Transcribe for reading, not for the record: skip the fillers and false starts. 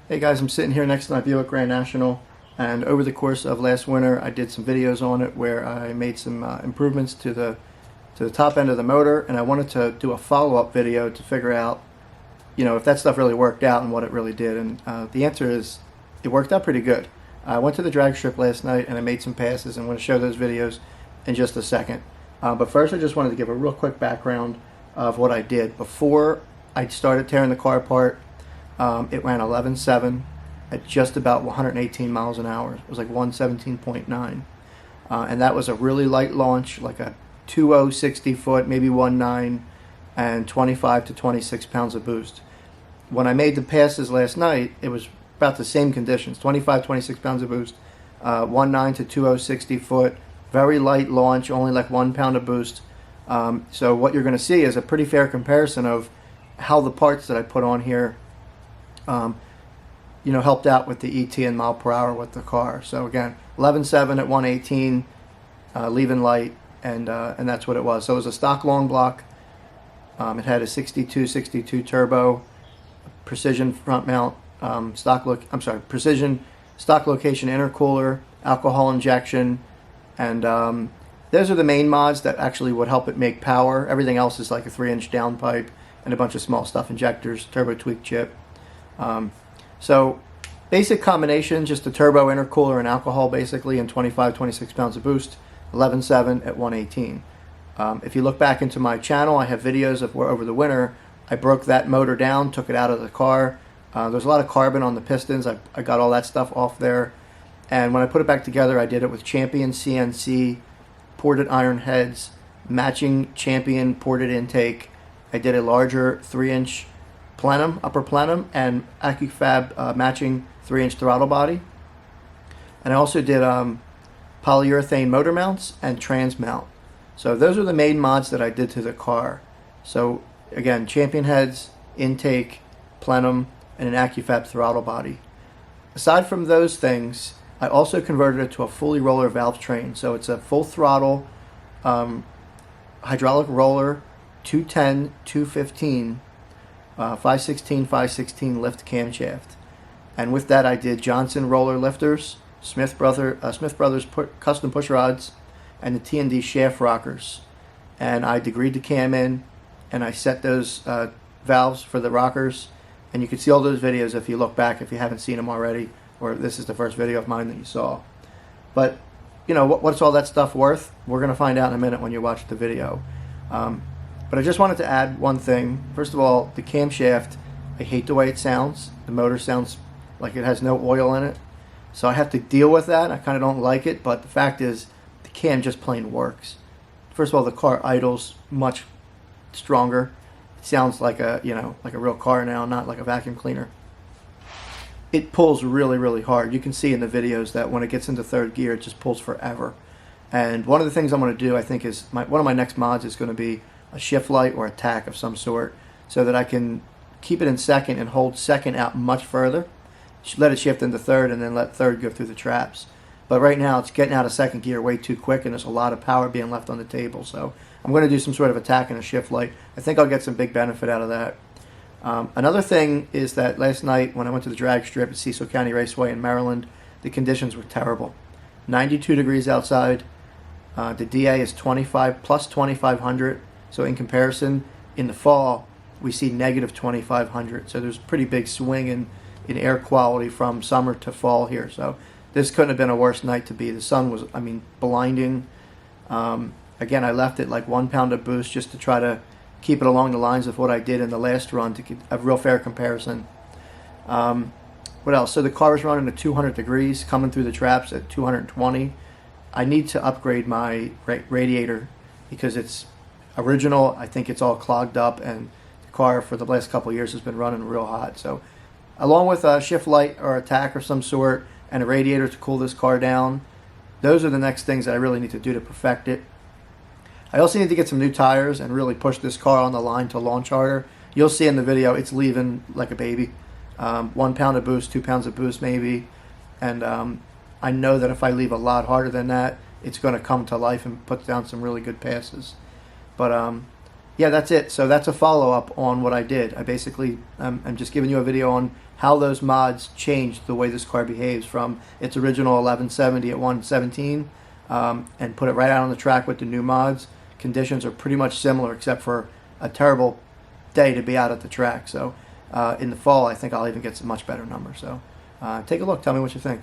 Hey guys, I'm sitting here next to my Buick Grand National, and over the course of last winter I did some videos on it where I made some improvements to the top end of the motor, and I wanted to do a follow-up video to figure out, if that stuff really worked out and what it really did. And the answer is it worked out pretty good. I went to the drag strip last night and I made some passes, and I'm going to show those videos in just a second. But first I just wanted to give a real quick background of what I did. Before I started tearing the car apart, it ran 11.7 at just about 118 miles an hour. It was like 117.9. And that was a really light launch, like a 2.0 60 foot, maybe 1.9, and 25 to 26 pounds of boost. When I made the passes last night, it was about the same conditions, 25, 26 pounds of boost, 1.9 to 2.0 60 foot, very light launch, only like 1 pound of boost. So what you're going to see is a pretty fair comparison of how the parts that I put on here helped out with the ET and mile per hour with the car. So again, 11.7 at 118, leaving light, and that's what it was. So it was a stock long block. It had a 62 turbo, precision front mount, precision stock location intercooler, alcohol injection, and those are the main mods that actually would help it make power. Everything else is like a 3-inch downpipe and a bunch of small stuff, injectors, turbo tweak chip. So basic combination, just a turbo, intercooler, and alcohol basically, and 25, 26 pounds of boost, 11.7 at 118. If you look back into my channel, I have videos of where over the winter I broke that motor down, took it out of the car. There's a lot of carbon on the pistons. I got all that stuff off there. And when I put it back together, I did it with Champion CNC ported iron heads, matching Champion ported intake. I did a larger 3-inch plenum, upper plenum, and Alky matching 3-inch throttle body. And I also did polyurethane motor mounts and trans mount. So those are the main mods that I did to the car. So again, Champion heads, intake, plenum, and an Alky throttle body. Aside from those things, I also converted it to a fully roller valve train. So it's a full throttle hydraulic roller, 210, 215, 516 lift camshaft. And with that I did Johnson roller lifters, Smith Brothers custom push rods, and the T&D shaft rockers. And I degreed the cam in, and I set those valves for the rockers. And you can see all those videos if you look back, if you haven't seen them already, or this is the first video of mine that you saw. But what's all that stuff worth? We're going to find out in a minute when you watch the video. But I just wanted to add one thing. First of all, the camshaft, I hate the way it sounds. The motor sounds like it has no oil in it. So I have to deal with that. I kind of don't like it, but the fact is the cam just plain works. First of all, the car idles much stronger. It sounds like a real car now, not like a vacuum cleaner. It pulls really, really hard. You can see in the videos that when it gets into third gear, it just pulls forever. And one of the things I'm going to do, I think, is one of my next mods is going to be a shift light or a tack of some sort, so that I can keep it in second and hold second out much further, let it shift into third, and then let third go through the traps. But right now it's getting out of second gear way too quick, and there's a lot of power being left on the table. So I'm going to do some sort of a tack and a shift light. I think I'll get some big benefit out of that. Another thing is that last night when I went to the drag strip at Cecil County Raceway in Maryland, the conditions were terrible. 92 degrees outside. The DA is 25 plus 2,500. So in comparison, in the fall, we see negative 2,500. So there's a pretty big swing in air quality from summer to fall here. So this couldn't have been a worse night to be. The sun was, blinding. Again, I left it like 1 pound of boost just to try to keep it along the lines of what I did in the last run to get a real fair comparison. What else? So the car was running at 200 degrees, coming through the traps at 220. I need to upgrade my radiator because it's original. I think it's all clogged up, and the car for the last couple of years has been running real hot. So along with a shift light or a tack of some sort and a radiator to cool this car down, those are the next things that I really need to do to perfect it. I also need to get some new tires and really push this car on the line to launch harder. You'll see in the video it's leaving like a baby. 1 pound of boost, 2 pounds of boost maybe. And I know that if I leave a lot harder than that, it's going to come to life and put down some really good passes. But yeah, that's it. So that's a follow-up on what I did. I basically, I'm just giving you a video on how those mods changed the way this car behaves from its original 1170 at 117 and put it right out on the track with the new mods. Conditions are pretty much similar except for a terrible day to be out at the track. So in the fall, I think I'll even get some much better numbers. So take a look. Tell me what you think.